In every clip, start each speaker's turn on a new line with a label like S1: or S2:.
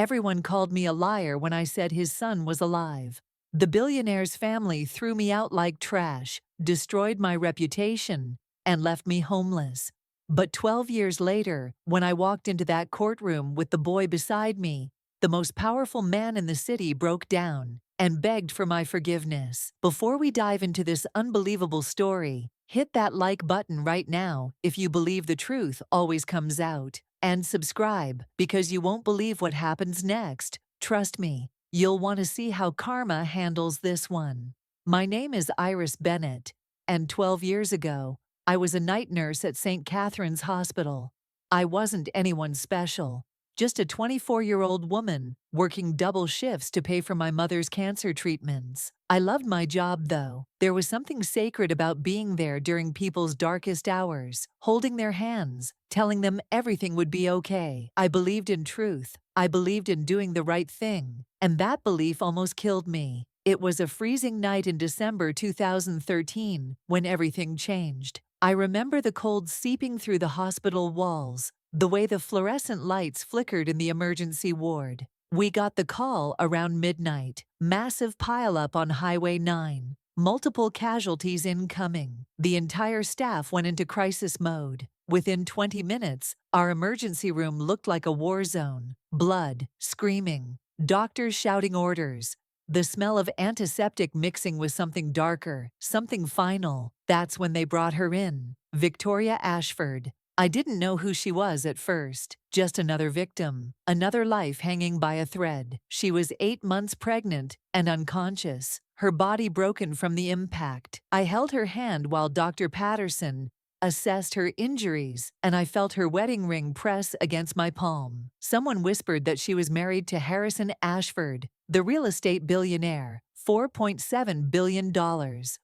S1: Everyone called me a liar when I said his son was alive. The billionaire's family threw me out like trash, destroyed my reputation, and left me homeless. But 12 years later, when I walked into that courtroom with the boy beside me, the most powerful man in the city broke down and begged for my forgiveness. Before we dive into this unbelievable story, hit that like button right now if you believe the truth always comes out. And subscribe, because you won't believe what happens next. Trust me, you'll want to see how karma handles this one. My name is Iris Bennett, and 12 years ago, I was a night nurse at St. Catherine's Hospital. I wasn't anyone special, just a 24-year-old woman working double shifts to pay for my mother's cancer treatments. I loved my job, though. There was something sacred about being there during people's darkest hours, holding their hands, telling them everything would be okay. I believed in truth. I believed in doing the right thing. And that belief almost killed me. It was a freezing night in December 2013 when everything changed. I remember the cold seeping through the hospital walls, the way the fluorescent lights flickered in the emergency ward. We got the call around midnight. Massive pileup on Highway 9. Multiple casualties incoming. The entire staff went into crisis mode. Within 20 minutes, our emergency room looked like a war zone. Blood, screaming, doctors shouting orders. The smell of antiseptic mixing with something darker, something final. That's when they brought her in. Victoria Ashford. I didn't know who she was at first. Just another victim. Another life hanging by a thread. She was 8 months pregnant and unconscious, her body broken from the impact. I held her hand while Dr. Patterson assessed her injuries, and I felt her wedding ring press against my palm. Someone whispered that she was married to Harrison Ashford, the real estate billionaire. $4.7 billion.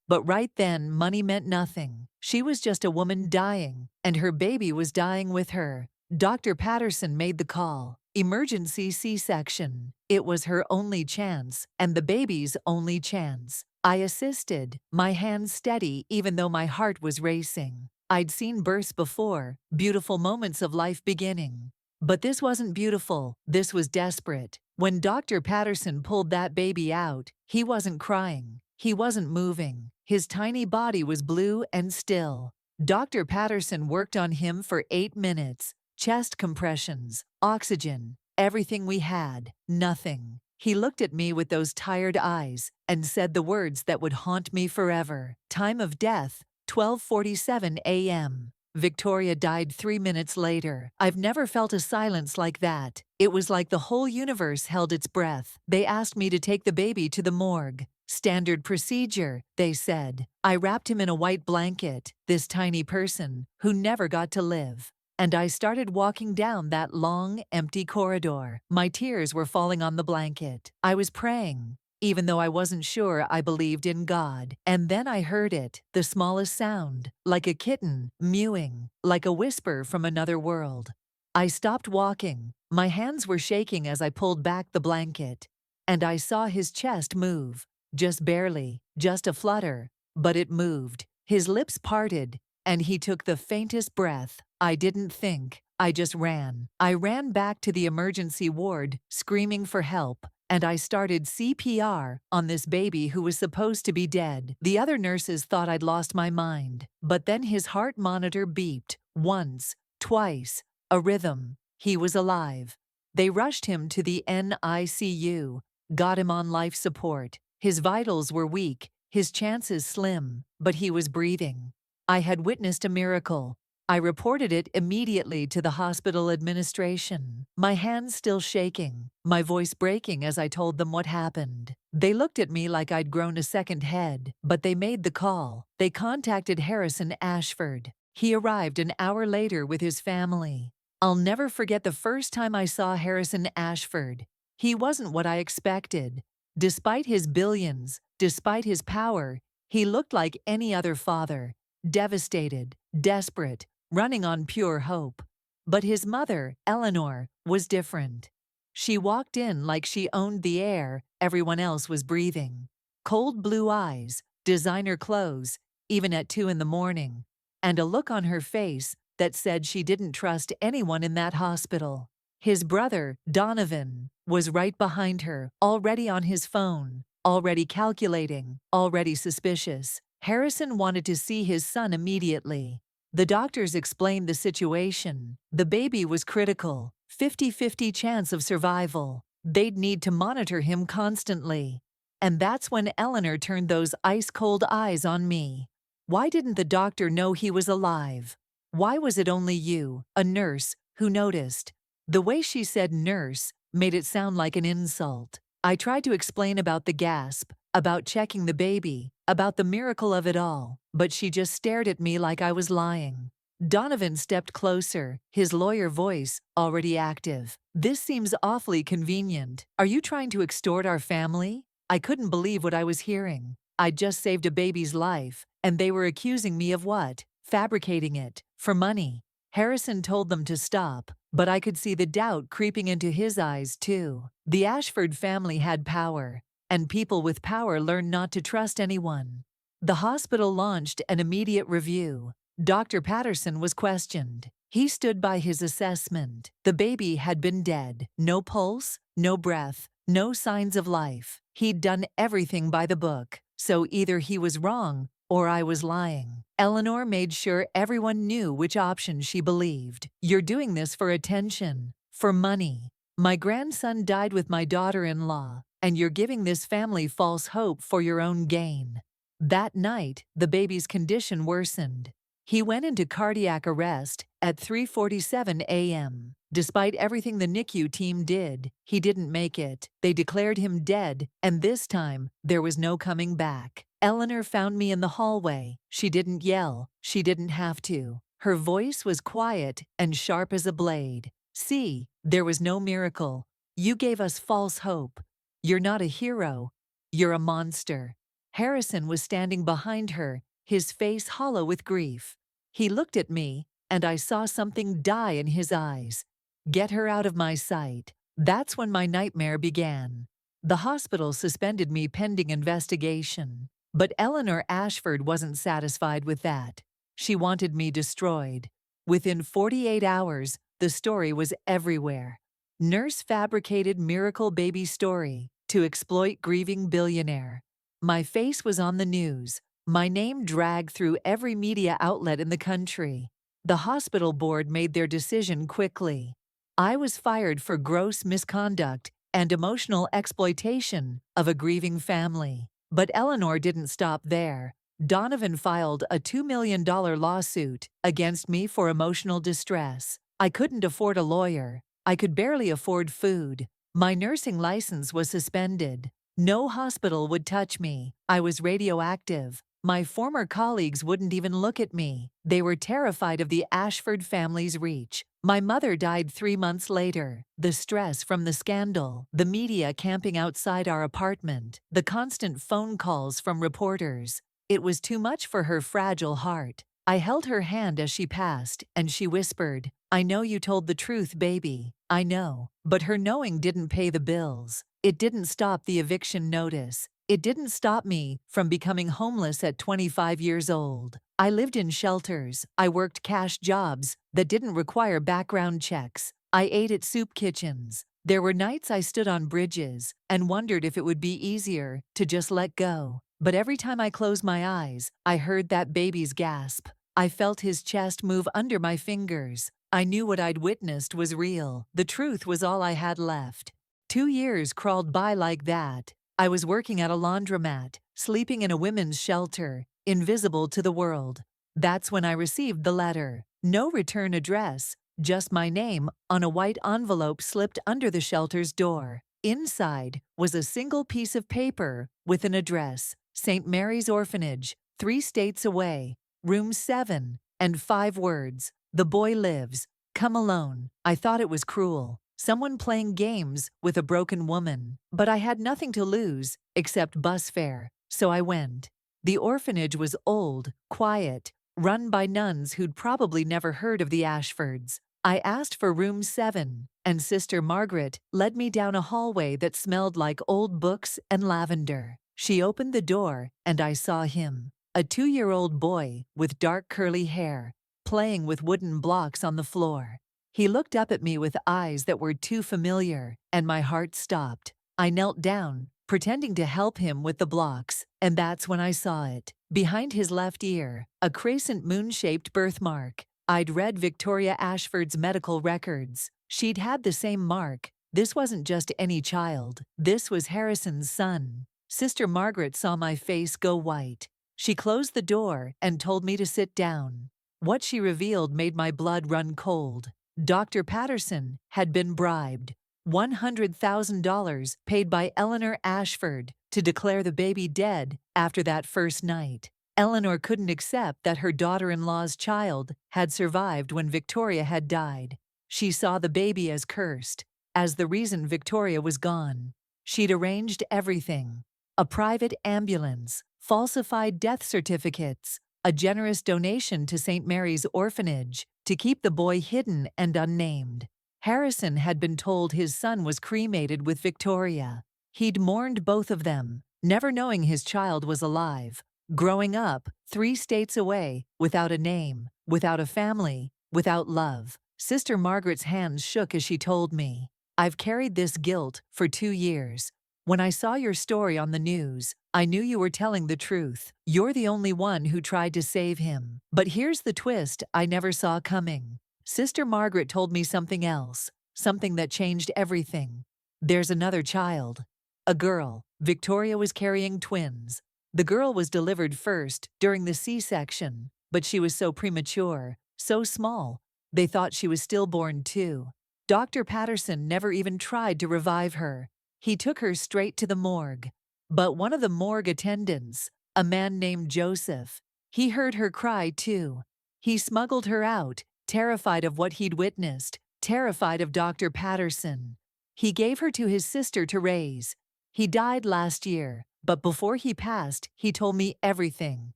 S1: But right then, money meant nothing. She was just a woman dying, and her baby was dying with her. Dr. Patterson made the call. Emergency C-section. It was her only chance, and the baby's only chance. I assisted, my hands steady even though my heart was racing. I'd seen births before, beautiful moments of life beginning. But this wasn't beautiful, this was desperate. When Dr. Patterson pulled that baby out, he wasn't crying, he wasn't moving. His tiny body was blue and still. Dr. Patterson worked on him for 8 minutes. Chest compressions, oxygen, everything we had, nothing. He looked at me with those tired eyes and said the words that would haunt me forever. Time of death, 12:47 a.m. Victoria died 3 minutes later. I've never felt a silence like that. It was like the whole universe held its breath. They asked me to take the baby to the morgue. Standard procedure, they said. I wrapped him in a white blanket, this tiny person who never got to live. And I started walking down that long, empty corridor. My tears were falling on the blanket. I was praying, even though I wasn't sure I believed in God. And then I heard it, the smallest sound, like a kitten mewing, like a whisper from another world. I stopped walking. My hands were shaking as I pulled back the blanket. And I saw his chest move, just barely, just a flutter, but it moved. His lips parted, and he took the faintest breath. I didn't think, I just ran. I ran back to the emergency ward, screaming for help. And I started CPR on this baby who was supposed to be dead. The other nurses thought I'd lost my mind. But then his heart monitor beeped. Once, twice, a rhythm. He was alive. They rushed him to the NICU, got him on life support. His vitals were weak, his chances slim, but he was breathing. I had witnessed a miracle. I reported it immediately to the hospital administration, my hands still shaking, my voice breaking as I told them what happened. They looked at me like I'd grown a second head, but they made the call. They contacted Harrison Ashford. He arrived an hour later with his family. I'll never forget the first time I saw Harrison Ashford. He wasn't what I expected. Despite his billions, despite his power, he looked like any other father, devastated, desperate, running on pure hope. But his mother, Eleanor, was different. She walked in like she owned the air everyone else was breathing. Cold blue eyes, designer clothes, even at 2 in the morning, and a look on her face that said she didn't trust anyone in that hospital. His brother, Donovan, was right behind her, already on his phone, already calculating, already suspicious. Harrison wanted to see his son immediately. The doctors explained the situation. The baby was critical, 50-50 chance of survival. They'd need to monitor him constantly. And that's when Eleanor turned those ice-cold eyes on me. Why didn't the doctor know he was alive? Why was it only you, a nurse, who noticed? The way she said nurse made it sound like an insult. I tried to explain about the gasp, about checking the baby, about the miracle of it all, but she just stared at me like I was lying. Donovan stepped closer, his lawyer voice already active. "This seems awfully convenient. Are you trying to extort our family?" I couldn't believe what I was hearing. I'd just saved a baby's life, and they were accusing me of what? Fabricating it. For money. Harrison told them to stop, but I could see the doubt creeping into his eyes too. The Ashford family had power, and people with power learn not to trust anyone. The hospital launched an immediate review. Dr. Patterson was questioned. He stood by his assessment. The baby had been dead. No pulse, no breath, no signs of life. He'd done everything by the book, so either he was wrong or I was lying. Eleanor made sure everyone knew which option she believed. "You're doing this for attention, for money. My grandson died with my daughter-in-law, and you're giving this family false hope for your own gain." That night, the baby's condition worsened. He went into cardiac arrest at 3:47 a.m. Despite everything the NICU team did, he didn't make it. They declared him dead, and this time, there was no coming back. Eleanor found me in the hallway. She didn't yell. She didn't have to. Her voice was quiet and sharp as a blade. "See, there was no miracle. You gave us false hope. You're not a hero. You're a monster." Harrison was standing behind her, his face hollow with grief. He looked at me, and I saw something die in his eyes. Get her out of my sight. That's when my nightmare began. The hospital suspended me pending investigation. But Eleanor Ashford wasn't satisfied with that. She wanted me destroyed. Within 48 hours, the story was everywhere. Nurse fabricated miracle baby story to exploit grieving billionaire. My face was on the news. My name dragged through every media outlet in the country. The hospital board made their decision quickly. I was fired for gross misconduct and emotional exploitation of a grieving family. But Eleanor didn't stop there. Donovan filed a $2 million lawsuit against me for emotional distress. I couldn't afford a lawyer. I could barely afford food. My nursing license was suspended. No hospital would touch me. I was radioactive. My former colleagues wouldn't even look at me. They were terrified of the Ashford family's reach. My mother died 3 months later. The stress from the scandal, the media camping outside our apartment, the constant phone calls from reporters. It was too much for her fragile heart. I held her hand as she passed, and she whispered, "I know you told the truth, baby. I know." But her knowing didn't pay the bills. It didn't stop the eviction notice. It didn't stop me from becoming homeless at 25 years old. I lived in shelters. I worked cash jobs that didn't require background checks. I ate at soup kitchens. There were nights I stood on bridges and wondered if it would be easier to just let go. But every time I closed my eyes, I heard that baby's gasp. I felt his chest move under my fingers. I knew what I'd witnessed was real. The truth was all I had left. 2 years crawled by like that. I was working at a laundromat, sleeping in a women's shelter, invisible to the world. That's when I received the letter. No return address, just my name on a white envelope slipped under the shelter's door. Inside was a single piece of paper with an address, St. Mary's Orphanage, 3 states away, room 7, and 5 words, "The boy lives. Come alone." I thought it was cruel. Someone playing games with a broken woman. But I had nothing to lose except bus fare, so I went. The orphanage was old, quiet, run by nuns who'd probably never heard of the Ashfords. I asked for room 7, and Sister Margaret led me down a hallway that smelled like old books and lavender. She opened the door, and I saw him, a 2-year-old boy with dark curly hair, playing with wooden blocks on the floor. He looked up at me with eyes that were too familiar, and my heart stopped. I knelt down, pretending to help him with the blocks, and that's when I saw it. Behind his left ear, a crescent moon-shaped birthmark. I'd read Victoria Ashford's medical records. She'd had the same mark. This wasn't just any child. This was Harrison's son. Sister Margaret saw my face go white. She closed the door and told me to sit down. What she revealed made my blood run cold. Dr. Patterson had been bribed. $100,000 paid by Eleanor Ashford to declare the baby dead after that first night. Eleanor couldn't accept that her daughter-in-law's child had survived when Victoria had died. She saw the baby as cursed, as the reason Victoria was gone. She'd arranged everything: a private ambulance, falsified death certificates, a generous donation to St. Mary's Orphanage to keep the boy hidden and unnamed. Harrison had been told his son was cremated with Victoria. He'd mourned both of them, never knowing his child was alive. Growing up, 3 states away, without a name, without a family, without love. Sister Margaret's hands shook as she told me, "I've carried this guilt for 2 years. When I saw your story on the news, I knew you were telling the truth. You're the only one who tried to save him. But here's the twist I never saw coming." Sister Margaret told me something else, something that changed everything. There's another child. A girl. Victoria was carrying twins. The girl was delivered first, during the C-section, but she was so premature, so small, they thought she was stillborn too. Dr. Patterson never even tried to revive her. He took her straight to the morgue. But one of the morgue attendants, a man named Joseph, he heard her cry too. He smuggled her out, terrified of what he'd witnessed, terrified of Dr. Patterson. He gave her to his sister to raise. He died last year, but before he passed, he told me everything.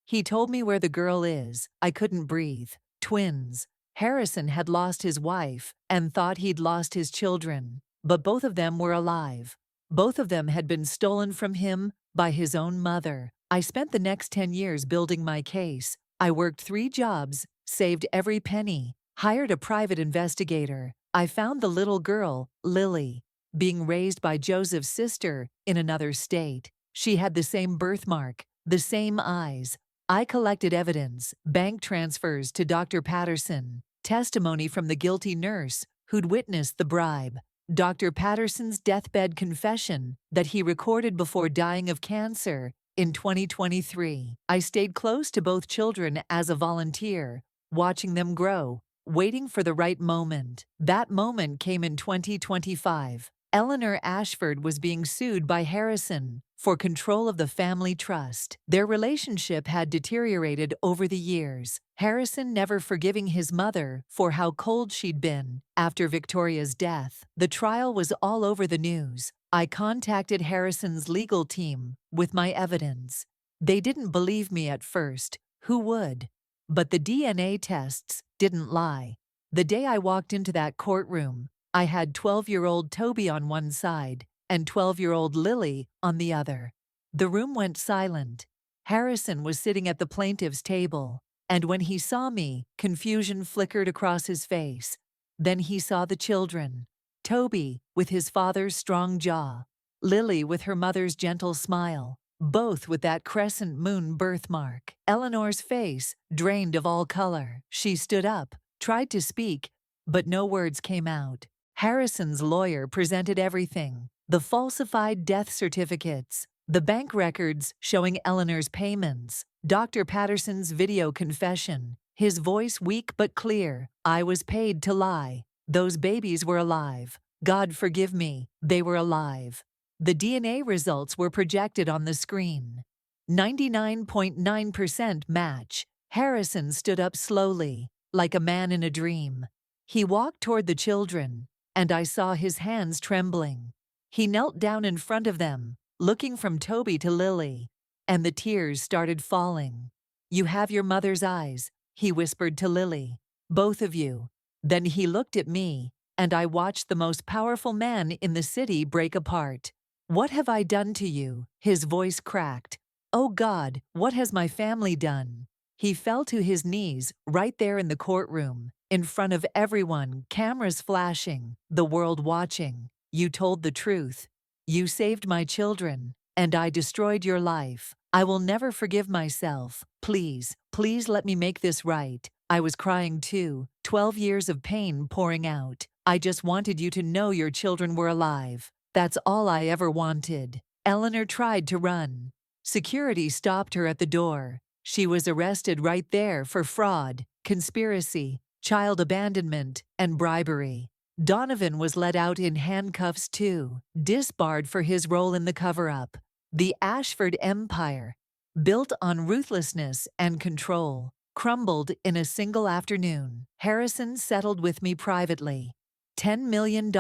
S1: He told me where the girl is. I couldn't breathe. Twins. Harrison had lost his wife and thought he'd lost his children, but both of them were alive. Both of them had been stolen from him by his own mother. I spent the next 10 years building my case. I worked 3 jobs, saved every penny, hired a private investigator. I found the little girl, Lily, being raised by Joseph's sister in another state. She had the same birthmark, the same eyes. I collected evidence, bank transfers to Dr. Patterson, testimony from the guilty nurse who'd witnessed the bribe, Dr. Patterson's deathbed confession that he recorded before dying of cancer in 2023. I stayed close to both children as a volunteer, watching them grow, waiting for the right moment. That moment came in 2025. Eleanor Ashford was being sued by Harrison for control of the family trust. Their relationship had deteriorated over the years, Harrison never forgiving his mother for how cold she'd been after Victoria's death. The trial was all over the news. I contacted Harrison's legal team with my evidence. They didn't believe me at first. Who would? But the DNA tests didn't lie. The day I walked into that courtroom, I had 12-year-old Toby on one side and 12-year-old Lily on the other. The room went silent. Harrison was sitting at the plaintiff's table, and when he saw me, confusion flickered across his face. Then he saw the children. Toby, with his father's strong jaw. Lily with her mother's gentle smile, both with that crescent moon birthmark. Eleanor's face drained of all color. She stood up, tried to speak, but no words came out. Harrison's lawyer presented everything: the falsified death certificates, the bank records showing Eleanor's payments, Dr. Patterson's video confession, his voice weak but clear. I was paid to lie. Those babies were alive. God forgive me, they were alive. The DNA results were projected on the screen. 99.9% match. Harrison stood up slowly, like a man in a dream. He walked toward the children, and I saw his hands trembling. He knelt down in front of them, looking from Toby to Lily, and the tears started falling. "You have your mother's eyes," he whispered to Lily. "Both of you." Then he looked at me, and I watched the most powerful man in the city break apart. "What have I done to you?" His voice cracked. "Oh God, what has my family done?" He fell to his knees right there in the courtroom, in front of everyone, cameras flashing, the world watching. You told the truth. You saved my children, and I destroyed your life. I will never forgive myself. Please, please let me make this right. I was crying too, 12 years of pain pouring out. I just wanted you to know your children were alive. That's all I ever wanted. Eleanor tried to run. Security stopped her at the door. She was arrested right there for fraud, conspiracy, child abandonment, and bribery. Donovan was let out in handcuffs too, disbarred for his role in the cover-up. The Ashford empire, built on ruthlessness and control, crumbled in a single afternoon. Harrison settled with me privately. $10 million.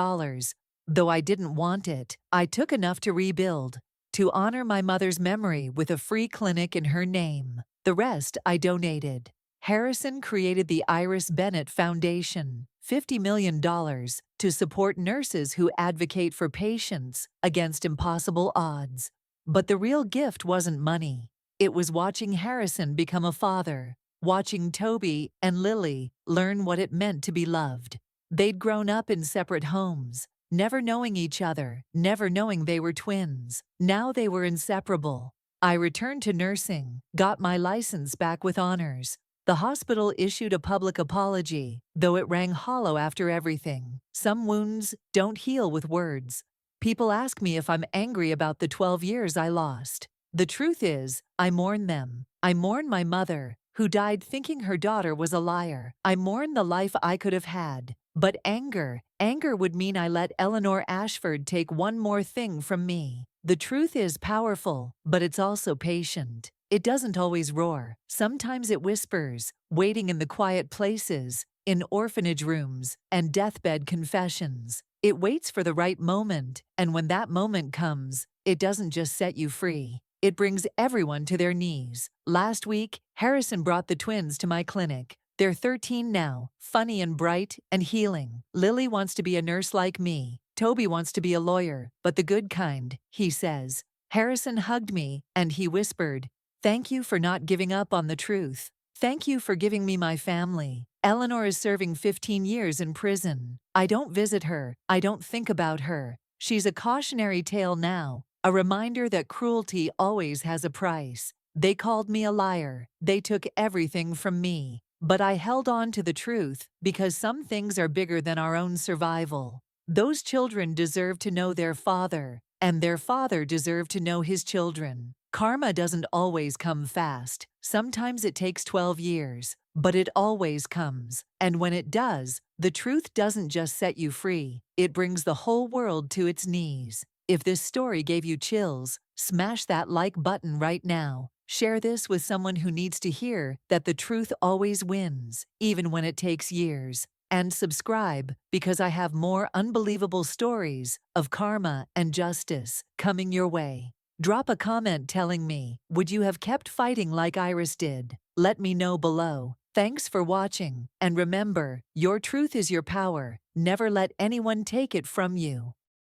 S1: Though I didn't want it, I took enough to rebuild, to honor my mother's memory with a free clinic in her name. The rest I donated. Harrison created the Iris Bennett Foundation, $50 million, to support nurses who advocate for patients against impossible odds. But the real gift wasn't money. It was watching Harrison become a father, watching Toby and Lily learn what it meant to be loved. They'd grown up in separate homes, never knowing each other, never knowing they were twins. Now they were inseparable. I returned to nursing, got my license back with honors. The hospital issued a public apology, though it rang hollow after everything. Some wounds don't heal with words. People ask me if I'm angry about the 12 years I lost. The truth is, I mourn them. I mourn my mother, who died thinking her daughter was a liar. I mourn the life I could have had. But anger would mean I let Eleanor Ashford take one more thing from me. The truth is powerful, but it's also patient. It doesn't always roar. Sometimes it whispers, waiting in the quiet places, in orphanage rooms and deathbed confessions. It waits for the right moment, and when that moment comes, it doesn't just set you free. It brings everyone to their knees. Last week, Harrison brought the twins to my clinic. They're 13 now, funny and bright and healing. Lily wants to be a nurse like me. Toby wants to be a lawyer, but the good kind, he says. Harrison hugged me, and he whispered, "Thank you for not giving up on the truth. Thank you for giving me my family." Eleanor is serving 15 years in prison. I don't visit her. I don't think about her. She's a cautionary tale now, a reminder that cruelty always has a price. They called me a liar. They took everything from me. But I held on to the truth because some things are bigger than our own survival. Those children deserve to know their father, and their father deserved to know his children. Karma doesn't always come fast. Sometimes it takes 12 years, but it always comes. And when it does, the truth doesn't just set you free, it brings the whole world to its knees. If this story gave you chills, smash that like button right now. Share this with someone who needs to hear that the truth always wins, even when it takes years. And subscribe, because I have more unbelievable stories of karma and justice coming your way. Drop a comment telling me, would you have kept fighting like Iris did? Let me know below. Thanks for watching, and remember, your truth is your power. Never let anyone take it from you.